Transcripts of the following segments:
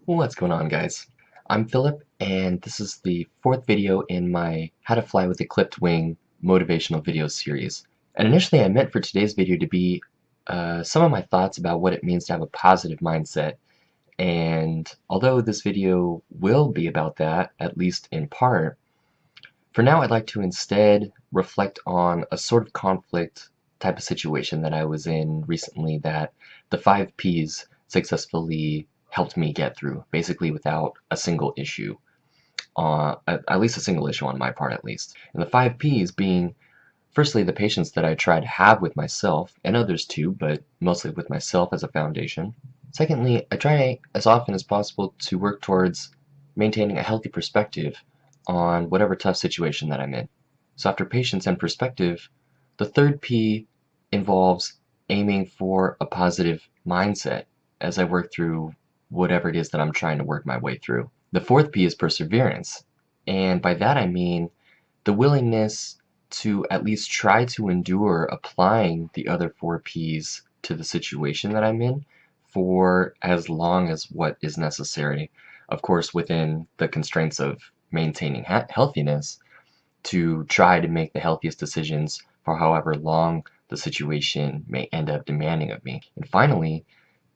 What's going on, guys? I'm Philip, and this is the fourth video in my How to Fly with a Clipped Wing motivational video series. And initially I meant for today's video to be some of my thoughts about what it means to have a positive mindset. And although this video will be about that, at least in part, for now I'd like to instead reflect on a sort of conflict type of situation that I was in recently that the 5 Ps successfully helped me get through, basically without a single issue, at least a single issue on my part at least. And the 5 Ps being, firstly, the patience that I try to have with myself, and others too, but mostly with myself as a foundation. Secondly, I try as often as possible to work towards maintaining a healthy perspective on whatever tough situation that I'm in. So after patience and perspective, the third P involves aiming for a positive mindset as I work through whatever it is that I'm trying to work my way through. The fourth P is perseverance, and by that I mean the willingness to at least try to endure applying the other 4 Ps to the situation that I'm in for as long as what is necessary, of course within the constraints of maintaining healthiness, to try to make the healthiest decisions for however long the situation may end up demanding of me. And finally,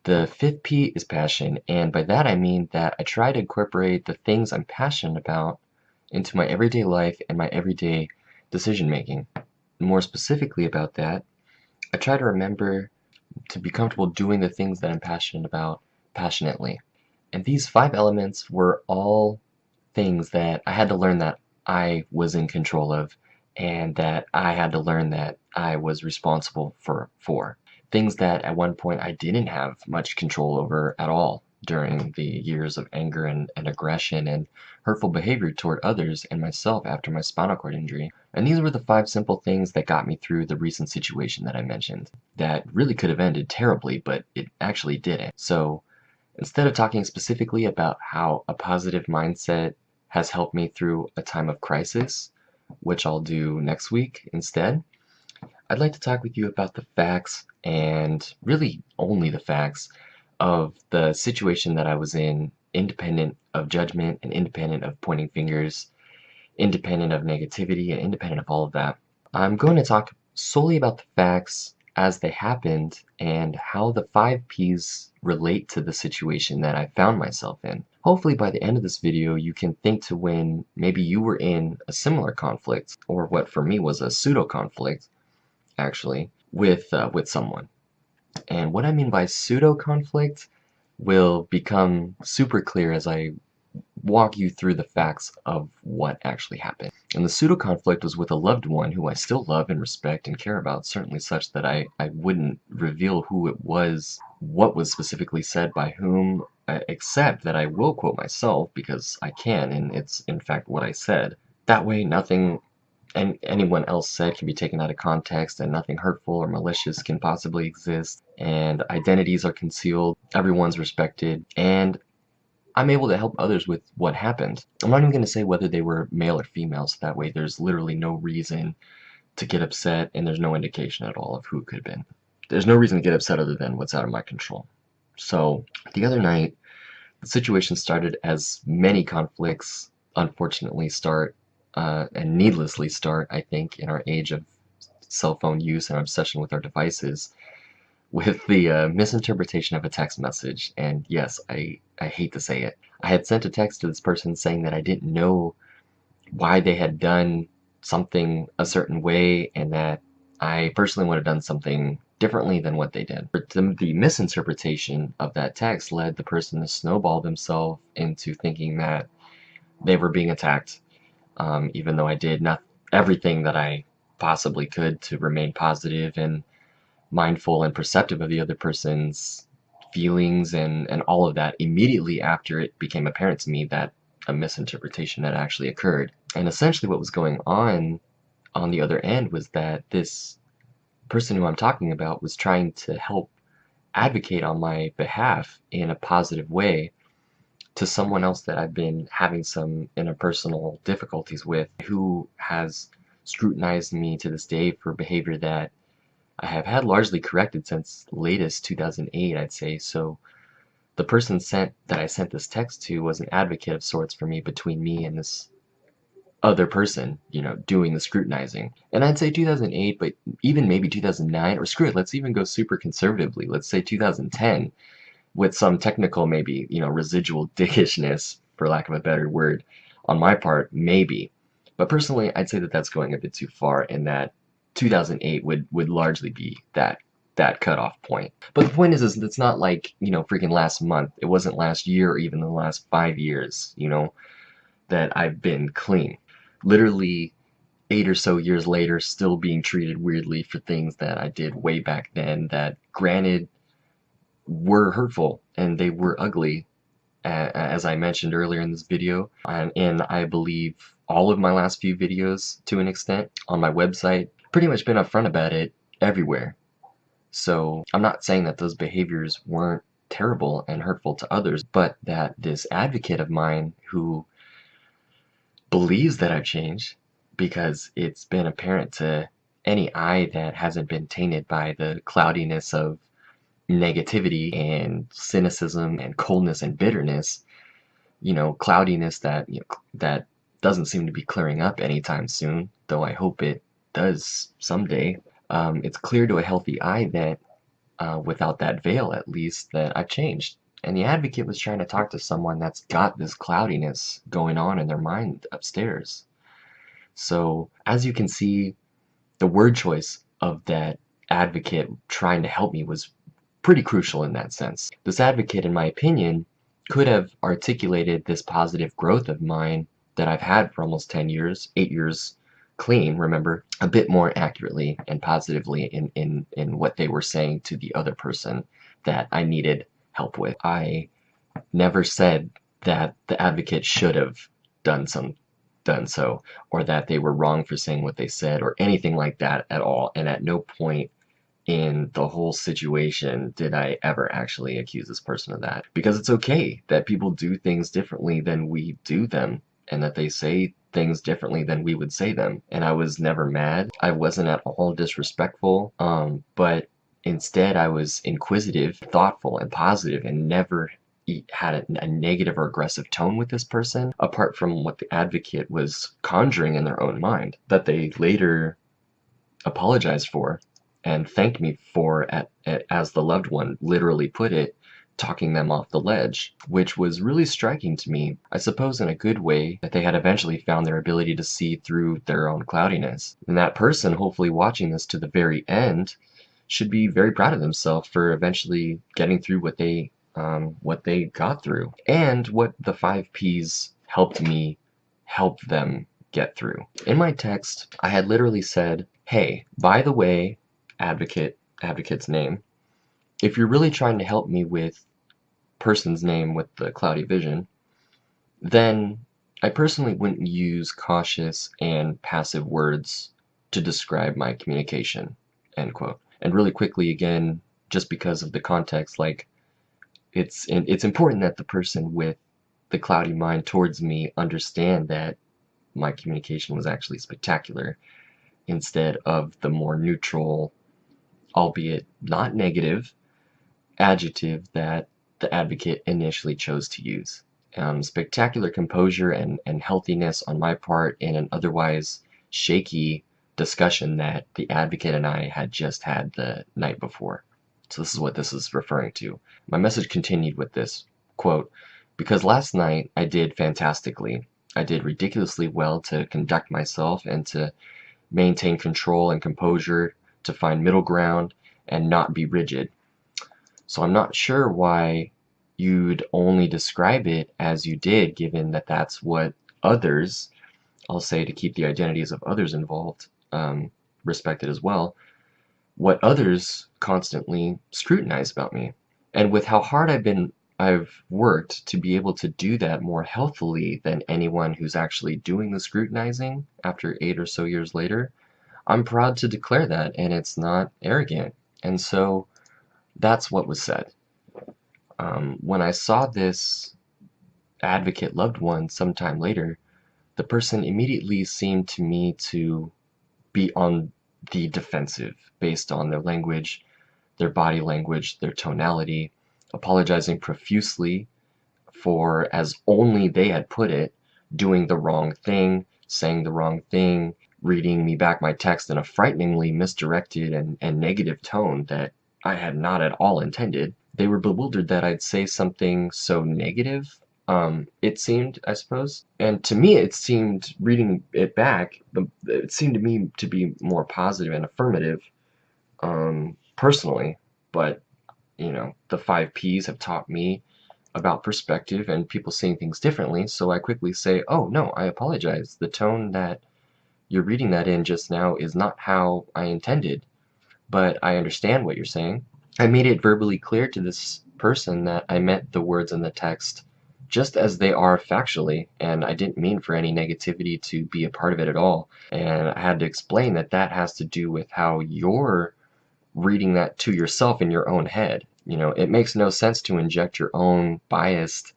the fifth P is passion, and by that I mean that I try to incorporate the things I'm passionate about into my everyday life and my everyday decision making. More specifically about that, I try to remember to be comfortable doing the things that I'm passionate about passionately. And these 5 elements were all things that I had to learn that I was in control of, and that I had to learn that I was responsible for. Things that at one point I didn't have much control over at all during the years of anger and aggression and hurtful behavior toward others and myself after my spinal cord injury. And these were the 5 simple things that got me through the recent situation that I mentioned, that really could have ended terribly, but it actually didn't. So instead of talking specifically about how a positive mindset has helped me through a time of crisis, which I'll do next week instead, I'd like to talk with you about the facts, and really only the facts, of the situation that I was in, independent of judgment and independent of pointing fingers, independent of negativity and independent of all of that. I'm going to talk solely about the facts as they happened and how the 5 Ps relate to the situation that I found myself in. Hopefully by the end of this video you can think to when maybe you were in a similar conflict, or what for me was a pseudo-conflict actually, with someone. And what I mean by pseudo-conflict will become super clear as I walk you through the facts of what actually happened. And the pseudo-conflict was with a loved one who I still love and respect and care about, certainly such that I wouldn't reveal who it was, what was specifically said by whom, except that I will quote myself because I can, and it's in fact what I said. That way nothing anyone else said can be taken out of context, and nothing hurtful or malicious can possibly exist, and identities are concealed, everyone's respected, and I'm able to help others with what happened. I'm not even going to say whether they were male or female, so that way there's literally no reason to get upset, and there's no indication at all of who it could have been. There's no reason to get upset other than what's out of my control. So the other night, the situation started as many conflicts unfortunately start, and needlessly start, I think, in our age of cell phone use and obsession with our devices, with the misinterpretation of a text message. And yes, I hate to say it. I had sent a text to this person saying that I didn't know why they had done something a certain way, and that I personally would have done something differently than what they did. But the misinterpretation of that text led the person to snowball themselves into thinking that they were being attacked, even though I did not everything that I possibly could to remain positive and mindful and perceptive of the other person's feelings and all of that immediately after it became apparent to me that a misinterpretation had actually occurred. And essentially what was going on the other end was that this person who I'm talking about was trying to help advocate on my behalf in a positive way to someone else that I've been having some interpersonal difficulties with, who has scrutinized me to this day for behavior that I have had largely corrected since latest 2008, I'd say. So the person that I sent this text to was an advocate of sorts for me between me and this other person, you know, doing the scrutinizing. And I'd say 2008, but even maybe 2009, or screw it, let's even go super conservatively. Let's say 2010, with some technical, maybe, you know, residual dickishness, for lack of a better word, on my part, maybe. But personally, I'd say that that's going a bit too far, and that 2008 would largely be that cutoff point. But the point is it's not like, you know, freaking last month. It wasn't last year or even the last 5 years, you know, that I've been clean. Literally 8 or so years later, still being treated weirdly for things that I did way back then that, granted, were hurtful and they were ugly, as I mentioned earlier in this video, and I believe all of my last few videos, to an extent, on my website, pretty much been upfront about it everywhere. So I'm not saying that those behaviors weren't terrible and hurtful to others, but that this advocate of mine who believes that I've changed, because it's been apparent to any eye that hasn't been tainted by the cloudiness of negativity and cynicism and coldness and bitterness, you know, cloudiness that, you know, that doesn't seem to be clearing up anytime soon, though I hope it does someday. It's clear to a healthy eye that, without that veil at least, that I've changed. And the advocate was trying to talk to someone that's got this cloudiness going on in their mind upstairs. So, as you can see, the word choice of that advocate trying to help me was pretty crucial in that sense. This advocate, in my opinion, could have articulated this positive growth of mine that I've had for almost 10 years, 8 years clean, remember, a bit more accurately and positively in what they were saying to the other person that I needed help with. I never said that the advocate should have done so, or that they were wrong for saying what they said, or anything like that at all. And at no point in the whole situation did I ever actually accuse this person of that. Because it's okay that people do things differently than we do them, and that they say things differently than we would say them. And I was never mad. I wasn't at all disrespectful, but instead I was inquisitive, thoughtful, and positive, and never had a negative or aggressive tone with this person, apart from what the advocate was conjuring in their own mind, that they later apologized for and thanked me for, as the loved one literally put it, talking them off the ledge, which was really striking to me. I suppose in a good way, that they had eventually found their ability to see through their own cloudiness. And that person, hopefully watching this to the very end, should be very proud of themselves for eventually getting through what they got through, and what the 5 Ps helped me help them get through. In my text, I had literally said, hey, by the way, advocate's name, if you're really trying to help me with person's name with the cloudy vision, then I personally wouldn't use cautious and passive words to describe my communication, end quote. And really quickly again, just because of the context, like, it's important that the person with the cloudy mind towards me understand that my communication was actually spectacular, instead of the more neutral, albeit not negative, adjective that the advocate initially chose to use. Spectacular composure and healthiness on my part in an otherwise shaky discussion that the advocate and I had just had the night before. So this is what this is referring to. My message continued with this, quote, because last night I did fantastically. I did ridiculously well to conduct myself and to maintain control and composure, to find middle ground and not be rigid. So I'm not sure why you'd only describe it as you did, given that that's what others, I'll say to keep the identities of others involved respected as well, what others constantly scrutinize about me. And with how hard I've worked to be able to do that more healthily than anyone who's actually doing the scrutinizing after 8 or so years later, I'm proud to declare that, and it's not arrogant. And so that's what was said. When I saw this advocate loved one sometime later, the person immediately seemed to me to be on the defensive based on their language, their body language, their tonality, apologizing profusely for, as only they had put it, doing the wrong thing, saying the wrong thing, reading me back my text in a frighteningly misdirected and negative tone that I had not at all intended. They were bewildered that I'd say something so negative, it seemed, I suppose. And to me, it seemed, reading it back, it seemed to me to be more positive and affirmative, personally. But, you know, the 5 Ps have taught me about perspective and people seeing things differently, so I quickly say, oh no, I apologize. The tone that you're reading that in just now is not how I intended, but I understand what you're saying. I made it verbally clear to this person that I meant the words in the text just as they are factually, and I didn't mean for any negativity to be a part of it at all. And I had to explain that that has to do with how you're reading that to yourself in your own head. You know, it makes no sense to inject your own biased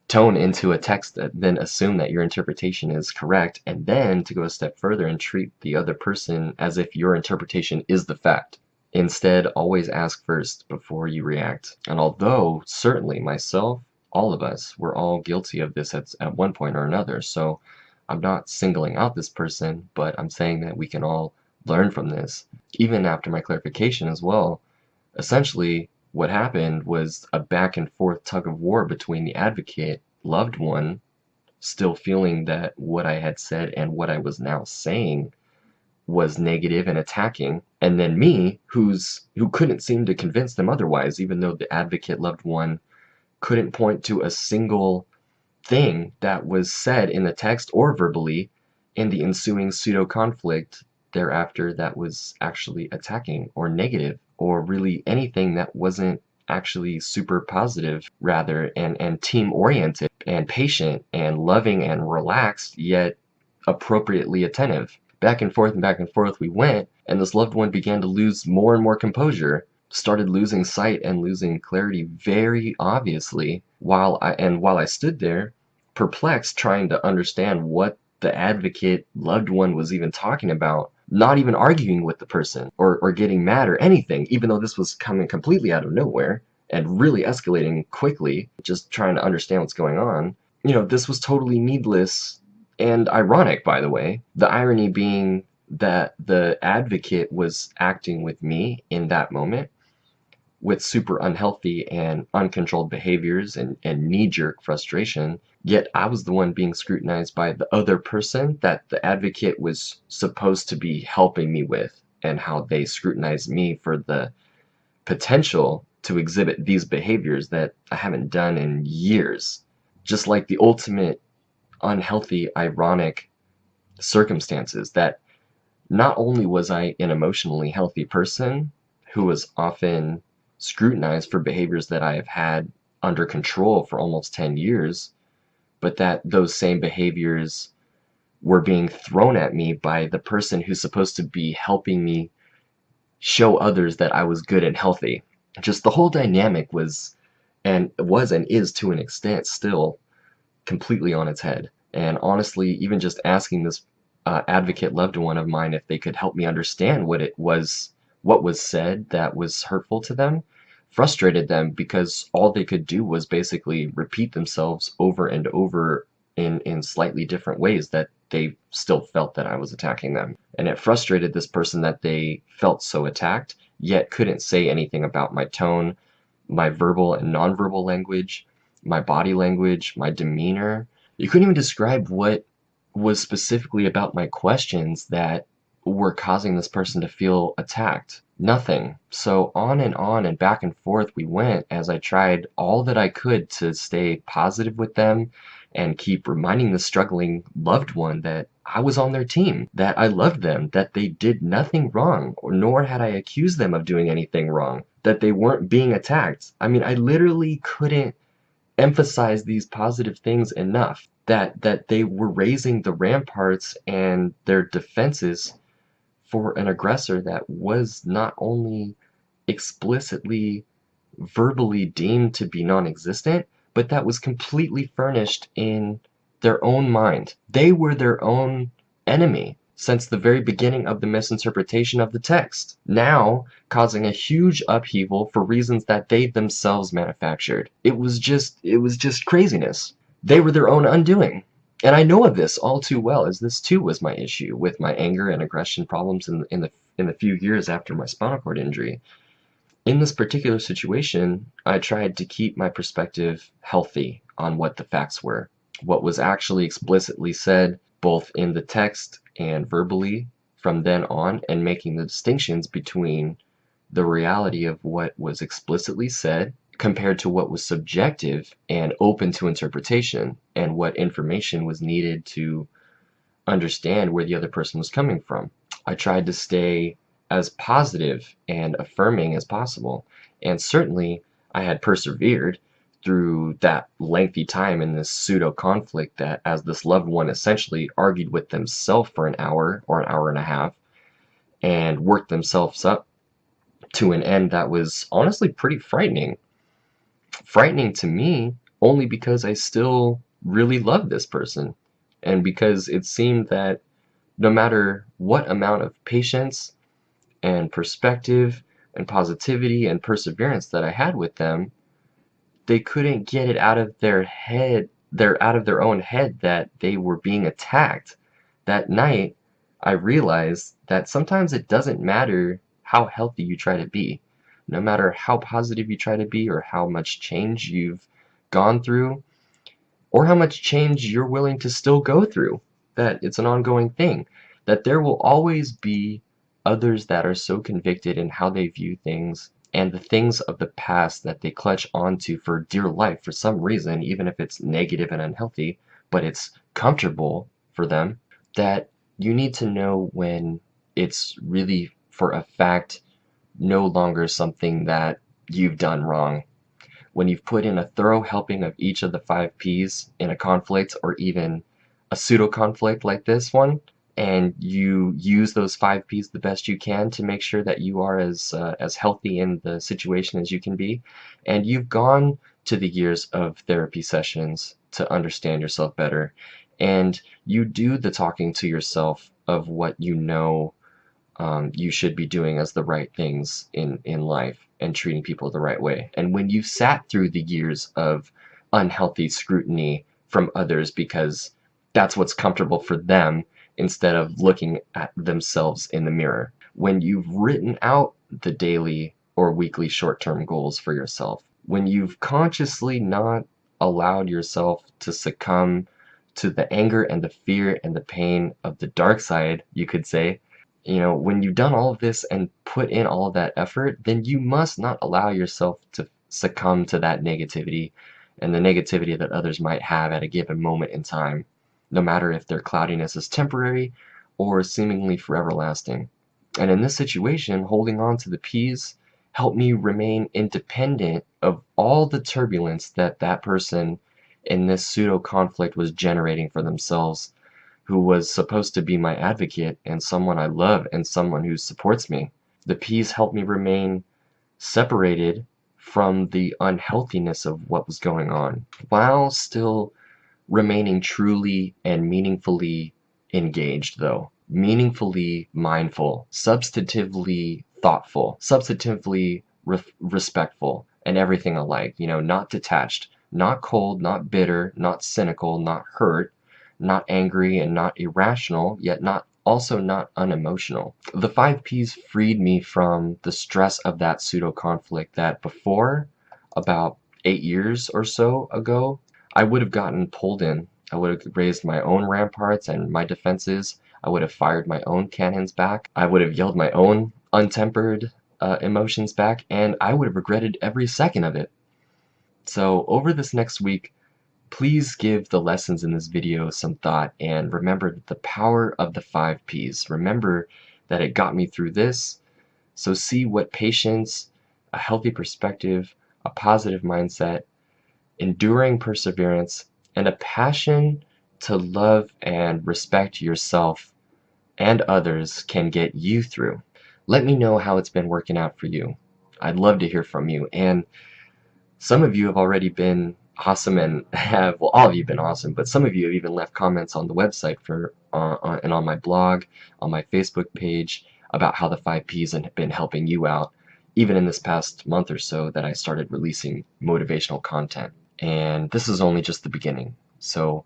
tone into a text that then assume that your interpretation is correct, and then to go a step further and treat the other person as if your interpretation is the fact. Instead, always ask first before you react. And although certainly myself, all of us, we're all guilty of this at one point or another, so I'm not singling out this person, but I'm saying that we can all learn from this. Even after my clarification as well, essentially what happened was a back and forth tug of war between the advocate, loved one, still feeling that what I had said and what I was now saying was negative and attacking, and then me, who couldn't seem to convince them otherwise, even though the advocate, loved one, couldn't point to a single thing that was said in the text or verbally in the ensuing pseudo-conflict thereafter that was actually attacking or negative, or really anything that wasn't actually super positive, rather, and team-oriented and patient and loving and relaxed, yet appropriately attentive. Back and forth we went, and this loved one began to lose more and more composure, started losing sight and losing clarity very obviously, while I stood there perplexed, trying to understand what the advocate, loved one, was even talking about, not even arguing with the person or getting mad or anything, even though this was coming completely out of nowhere and really escalating quickly, just trying to understand what's going on. You know, this was totally needless and ironic, by the way. The irony being that the advocate was acting with me in that moment with super unhealthy and uncontrolled behaviors and knee-jerk frustration, yet I was the one being scrutinized by the other person that the advocate was supposed to be helping me with, and how they scrutinized me for the potential to exhibit these behaviors that I haven't done in years. Just like the ultimate unhealthy, ironic circumstances that not only was I an emotionally healthy person who was often scrutinized for behaviors that I have had under control for almost 10 years, but that those same behaviors were being thrown at me by the person who's supposed to be helping me show others that I was good and healthy. Just the whole dynamic was and is to an extent still completely on its head. And honestly, even just asking this advocate, loved one of mine, if they could help me understand what was said that was hurtful to them, frustrated them, because all they could do was basically repeat themselves over and over in slightly different ways that they still felt that I was attacking them. And it frustrated this person that they felt so attacked, yet couldn't say anything about my tone, my verbal and nonverbal language, my body language, my demeanor. You couldn't even describe what was specifically about my questions that were causing this person to feel attacked. Nothing. So on and back and forth we went, as I tried all that I could to stay positive with them and keep reminding the struggling loved one that I was on their team, that I loved them, that they did nothing wrong, nor had I accused them of doing anything wrong, that they weren't being attacked. I mean, I literally couldn't emphasize these positive things enough, that they were raising the ramparts and their defenses for an aggressor that was not only explicitly verbally deemed to be non-existent, but that was completely furnished in their own mind. They were their own enemy. since the very beginning of the misinterpretation of the text, now causing a huge upheaval for reasons that they themselves manufactured. It was just craziness. They were their own undoing. And I know of this all too well, as this too was my issue with my anger and aggression problems in the few years after my spinal cord injury. In this particular situation, I tried to keep my perspective healthy on what the facts were, what was actually explicitly said, both in the text and verbally from then on, and making the distinctions between the reality of what was explicitly said compared to what was subjective and open to interpretation, and what information was needed to understand where the other person was coming from. I tried to stay as positive and affirming as possible, and certainly I had persevered through that lengthy time in this pseudo conflict that, as this loved one essentially argued with themselves for an hour or an hour and a half and worked themselves up to an end that was honestly pretty frightening. Frightening to me only because I still really loved this person, and because it seemed that no matter what amount of patience and perspective and positivity and perseverance that I had with them, they couldn't get it out of their head, out of their own head, that they were being attacked. That night, I realized that sometimes it doesn't matter how healthy you try to be. No matter how positive you try to be, or how much change you've gone through, or how much change you're willing to still go through, that it's an ongoing thing, that there will always be others that are so convicted in how they view things and the things of the past that they clutch onto for dear life for some reason, even if it's negative and unhealthy, but it's comfortable for them, that you need to know when it's really for a fact no longer something that you've done wrong. When you've put in a thorough helping of each of the 5 Ps in a conflict, or even a pseudo conflict like this one, and you use those 5 Ps the best you can to make sure that you are as healthy in the situation as you can be, and you've gone to the years of therapy sessions to understand yourself better, and you do the talking to yourself of what you know you should be doing as the right things in life, and treating people the right way. And when you've sat through the years of unhealthy scrutiny from others because that's what's comfortable for them, instead of looking at themselves in the mirror. When you've written out the daily or weekly short-term goals for yourself. When you've consciously not allowed yourself to succumb to the anger and the fear and the pain of the dark side, you could say, when you've done all of this and put in all of that effort, then you must not allow yourself to succumb to that negativity and the negativity that others might have at a given moment in time, no matter if their cloudiness is temporary or seemingly forever lasting. And in this situation, holding on to the P's helped me remain independent of all the turbulence that that person in this pseudo conflict was generating for themselves, who was supposed to be my advocate and someone I love and someone who supports me. The P's helped me remain separated from the unhealthiness of what was going on, while still remaining truly and meaningfully engaged, though. Meaningfully mindful, substantively thoughtful, substantively respectful, and everything alike. Not detached, not cold, not bitter, not cynical, not hurt, not angry, and not irrational, yet also not unemotional. The 5 Ps freed me from the stress of that pseudo conflict that before, about 8 years or so ago, I would have gotten pulled in. I would have raised my own ramparts and my defenses. I would have fired my own cannons back. I would have yelled my own untempered emotions back, and I would have regretted every second of it. So over this next week, please give the lessons in this video some thought, and remember the power of the 5 Ps. Remember that it got me through this. So see what patience, a healthy perspective, a positive mindset, enduring perseverance, and a passion to love and respect yourself and others can get you through. Let me know how it's been working out for you. I'd love to hear from you. And some of you have already been awesome and have, well, all of you have been awesome, but some of you have even left comments on the website and on my blog, on my Facebook page, about how the 5Ps have been helping you out, even in this past month or so that I started releasing motivational content. And this is only just the beginning. So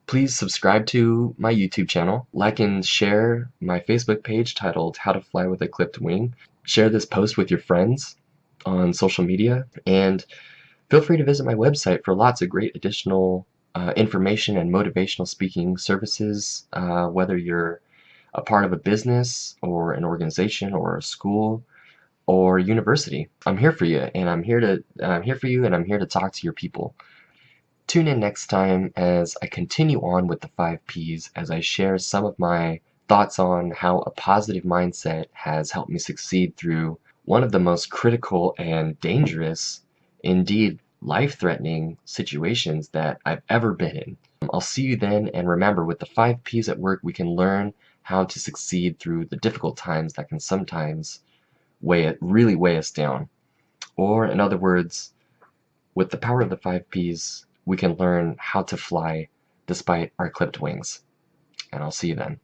please subscribe to my YouTube channel, like and share my Facebook page titled How to Fly with a Clipped Wing. Share this post with your friends on social media, and feel free to visit my website for lots of great additional information and motivational speaking services, whether you're a part of a business or an organization or a school or university. I'm here for you, and I'm here for you, and I'm here to talk to your people. Tune in next time as I continue on with the 5Ps, as I share some of my thoughts on how a positive mindset has helped me succeed through one of the most critical and dangerous, indeed life-threatening situations that I've ever been in. I'll see you then, and remember, with the 5Ps at work, we can learn how to succeed through the difficult times that can sometimes really weigh us down. Or in other words, with the power of the 5Ps, we can learn how to fly despite our clipped wings. And I'll see you then.